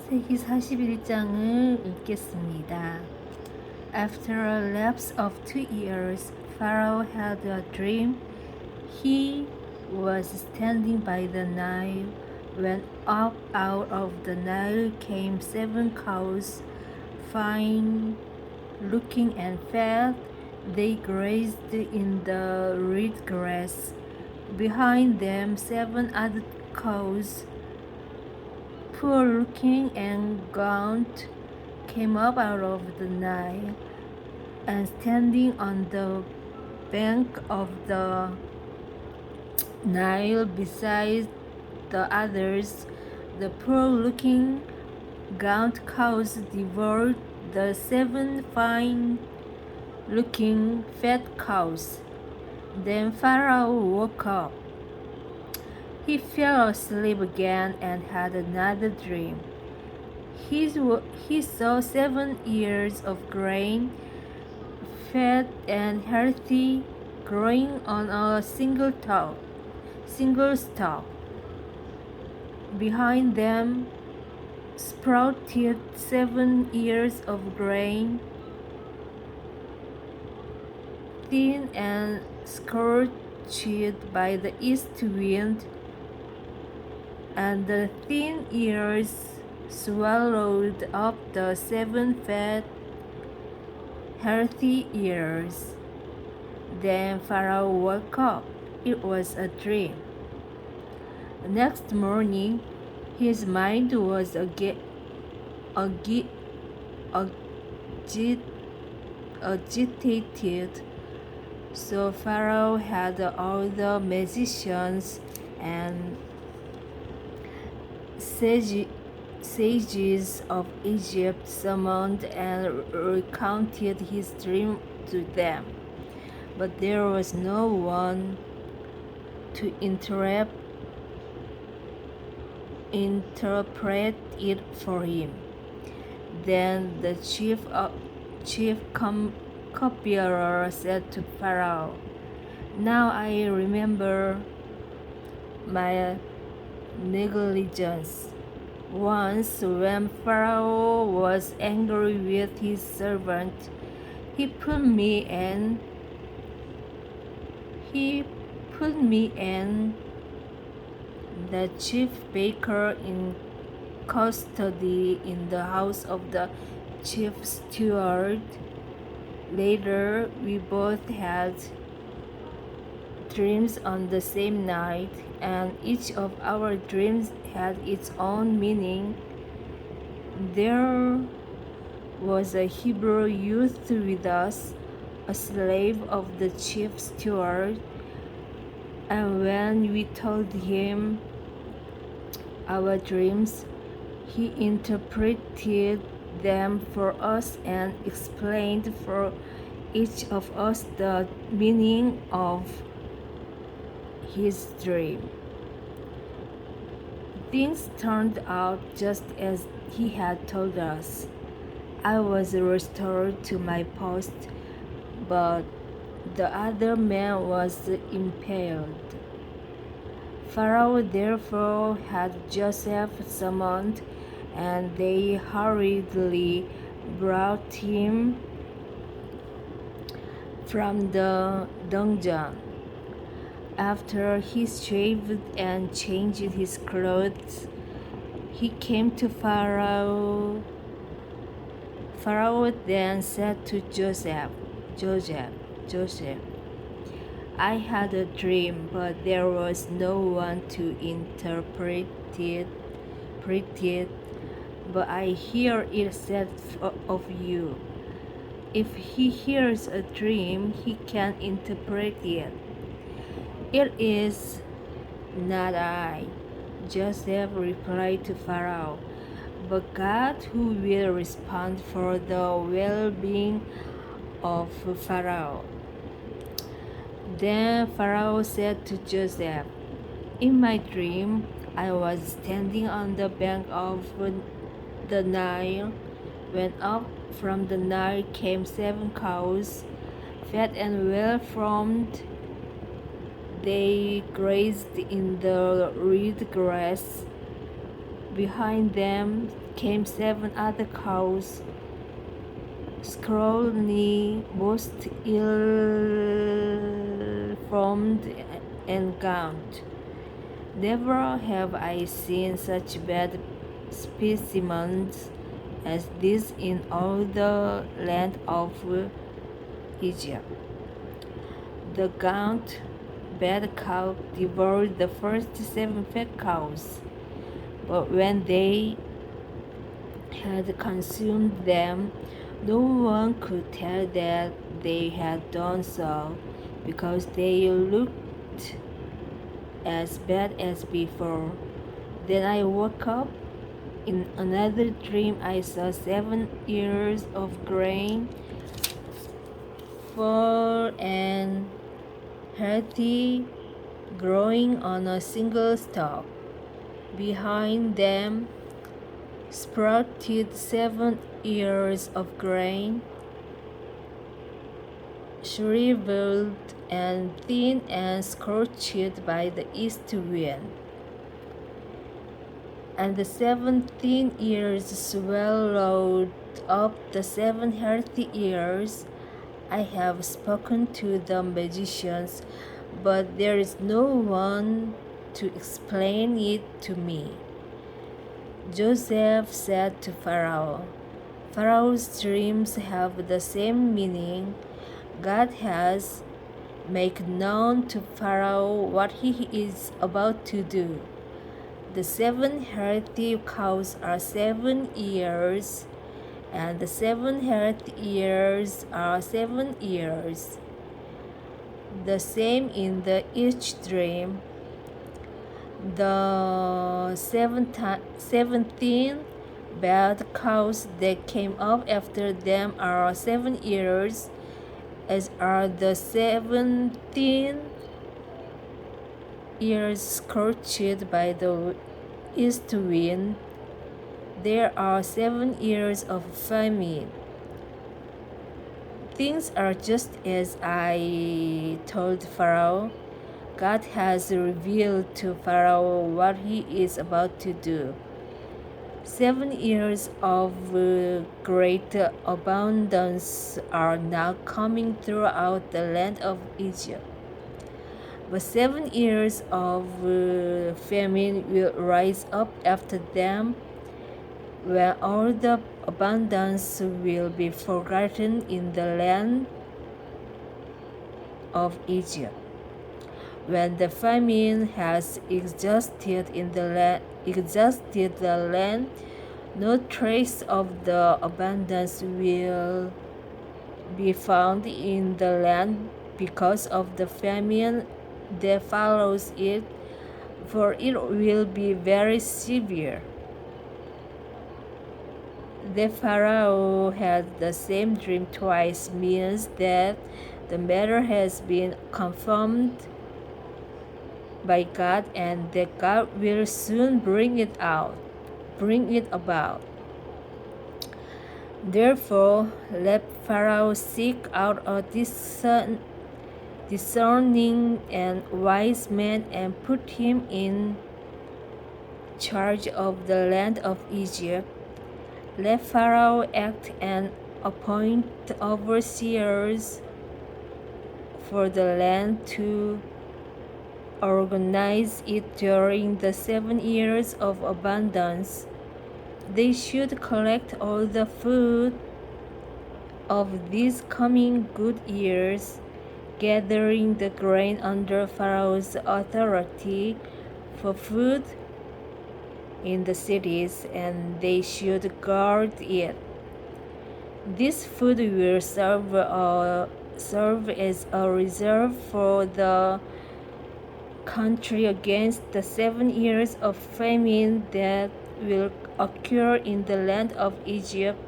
창세기 41장을 읽겠습니다. After a lapse of 2 years, Pharaoh had a dream. He was standing by the Nile when up out of the Nile came 7 cows, fine looking and fat. They grazed in the reed grass. Behind them 7 other cows, poor looking and gaunt, came up out of the Nile, and standing on the bank of the Nile beside the others, the poor looking gaunt cows devoured the 7 fine looking fat cows. Then Pharaoh woke up. He fell asleep again and had another dream. He saw 7 ears of grain, fat and healthy, growing on a single stalk. Behind them sprouted 7 ears of grain, thin and scorched by the east wind, and the thin ears swallowed up the 7 fat, healthy ears. Then Pharaoh woke up. It was a dream. The next morning, his mind was agitated. So Pharaoh had all the magicians and sages of Egypt summoned and recounted his dream to them. But there was no one to interpret it for him. Then the chief cupbearer said to Pharaoh, "Now I remember my negligence. Once when Pharaoh was angry with his servant, he put me and the chief baker in custody in the house of the chief steward. Later, we both had dreams on the same night, and each of our dreams had its own meaning. There was a Hebrew youth with us, a slave of the chief steward, and when we told him our dreams, he interpreted them for us and explained for each of us the meaning of his dream. Things turned out just as he had told us. I was restored to my post, but the other man was impaled. Pharaoh therefore had Joseph summoned, and they hurriedly brought him from the dungeon. After he shaved and changed his clothes, he came to Pharaoh. Pharaoh then said to Joseph, I had a dream, but there was no one to interpret it. But I hear it said of you, if he hears a dream, he can interpret it. It is not I, Joseph replied to Pharaoh, but God who will respond for the well-being of Pharaoh. Then Pharaoh said to Joseph, in my dream, I was standing on the bank of the Nile, when up from the Nile came 7 cows, fat and well-formed. They grazed in the reed grass. Behind them came 7 other cows, scrawny, most ill-formed and gaunt. Never have I seen such bad specimens as this in all the land of Egypt. The gaunt, bad cow devoured the first 7 fat cows, but when they had consumed them, no one could tell that they had done so, because they looked as bad as before. Then I woke up. In another dream, I saw 7 ears of grain, full and healthy, growing on a single stalk. Behind them sprouted 7 ears of grain, shriveled and thin and scorched by the east wind. And the 7 thin ears swallowed up the 7 healthy ears. I have spoken to the magicians, but there is no one to explain it to me. Joseph said to Pharaoh, Pharaoh's dreams have the same meaning. God has made known to Pharaoh what he is about to do. The 7 healthy cows are 7 years, and the 7 healthy ears are 7 years. The same in the each dream. The 17 bad cows that came up after them are 7 years, as are the 17 ears scorched by the east wind. There are 7 years of famine. Things are just as I told Pharaoh. God has revealed to Pharaoh what he is about to do. 7 years of great abundance are now coming throughout the land of Egypt. But 7 years of famine will rise up after them, when all the abundance will be forgotten in the land of Egypt. When the famine has exhausted the land, no trace of the abundance will be found in the land because of the famine that follows it, for it will be very severe. That Pharaoh had the same dream twice means that the matter has been confirmed by God, and that God will soon bring it about. Therefore, let Pharaoh seek out a discerning and wise man and put him in charge of the land of Egypt. Let Pharaoh act and appoint overseers for the land to organize it during the 7 years of abundance. They should collect all the food of these coming good years, gathering the grain under Pharaoh's authority for food in the cities, and they should guard it. This food will serve as a reserve for the country against the 7 years of famine that will occur in the land of Egypt,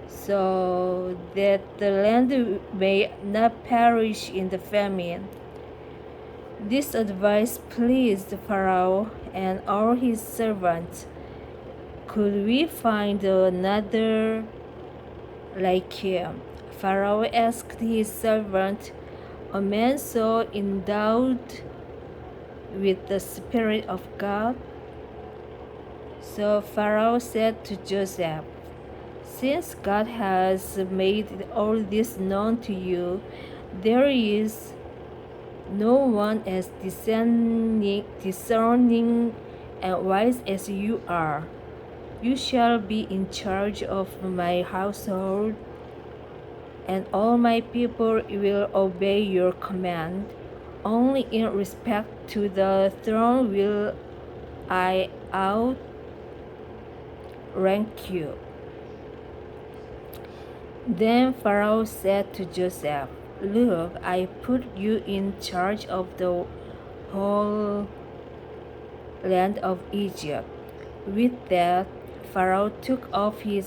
so that the land may not perish in the famine. This advice pleased Pharaoh and all his servants. Could we find another like him? Pharaoh asked his servant, a man so endowed with the Spirit of God, So Pharaoh said to Joseph, "Since God has made all this known to you, there is no one as discerning and wise as you are. You shall be in charge of my household, and all my people will obey your command. Only in respect to the throne will I outrank you." Then Pharaoh said to Joseph, "Look, I put you in charge of the whole land of Egypt." With that, Pharaoh took off his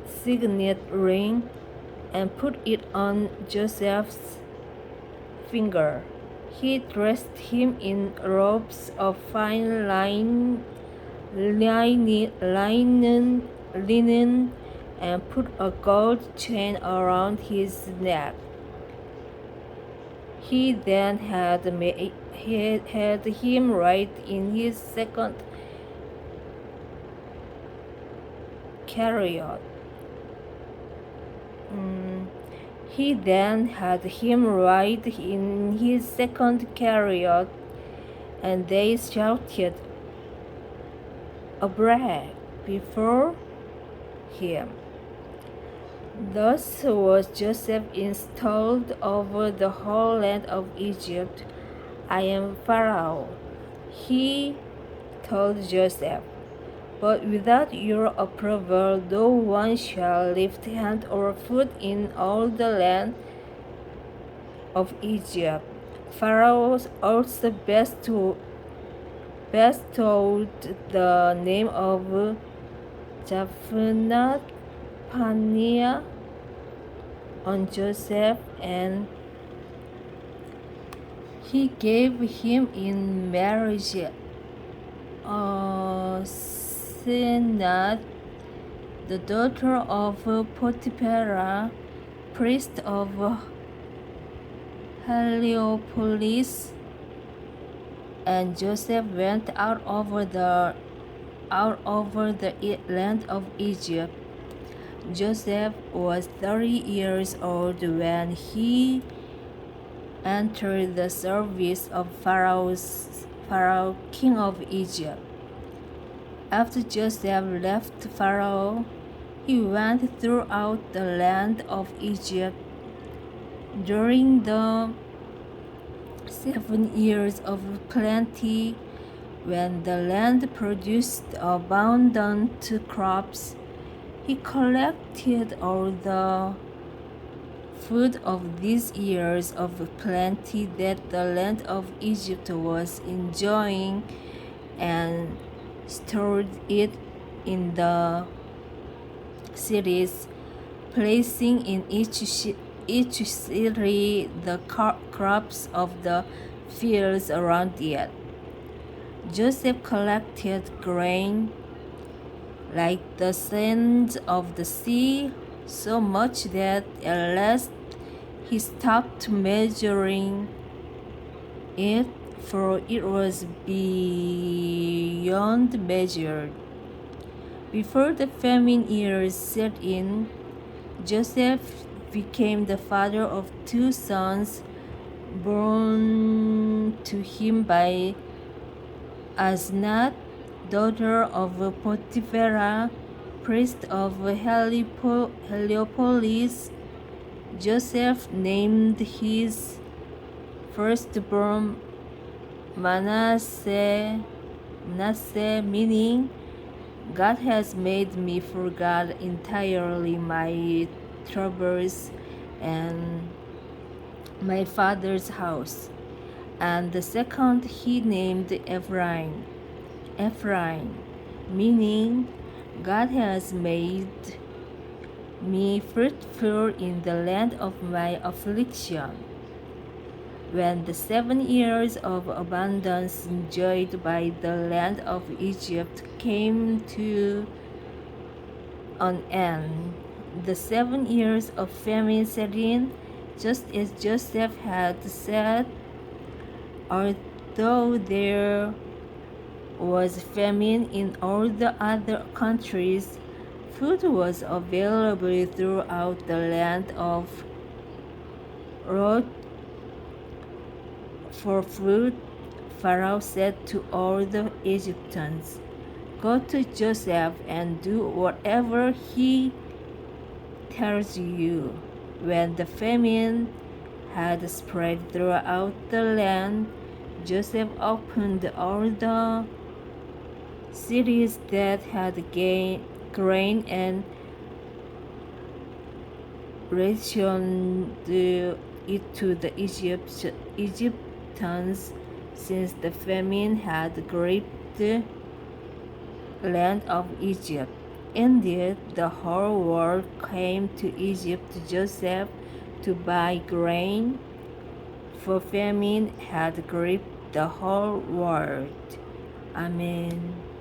signet ring and put it on Joseph's finger. He dressed him in robes of fine linen and put a gold chain around his neck. He then had him ride in his second chariot. And they shouted a brag before him. Thus was Joseph installed over the whole land of Egypt. "I am Pharaoh," he told Joseph, "but without your approval no one shall lift hand or foot in all the land of Egypt." Pharaoh also bestowed the name of Paneah on Joseph, and he gave him in marriage Asenath, the daughter of Potiphera, priest of Heliopolis. And Joseph went out over the land of Egypt. Joseph was 30 years old when he entered the service of Pharaoh, king of Egypt. After Joseph left Pharaoh, he went throughout the land of Egypt. During the 7 years of plenty, when the land produced abundant crops, he collected all the food of these years of plenty that the land of Egypt was enjoying and stored it in the cities, placing in each city the crops of the fields around it. Joseph collected grain like the sands of the sea, so much that at last he stopped measuring it, for it was beyond measure. Before the famine years set in, Joseph became the father of 2 sons born to him by Asenath, daughter of Potiphera, priest of Heliopolis. Joseph named his firstborn Manasseh, meaning "God has made me forget entirely my troubles and my father's house." And the second he named Ephraim, meaning "God has made me fruitful in the land of my affliction." When the 7 years of abundance enjoyed by the land of Egypt came to an end, the 7 years of famine set in, just as Joseph had said. Although there was famine in all the other countries, food was available throughout the land of Lot. For food, Pharaoh said to all the Egyptians, "Go to Joseph and do whatever he tells you." When the famine had spread throughout the land, Joseph opened all the cities that had grain and rationed it to the Egyptians, since the famine had gripped the land of Egypt. Indeed, the whole world came to Egypt to Joseph to buy grain, for famine had gripped the whole world. 아멘.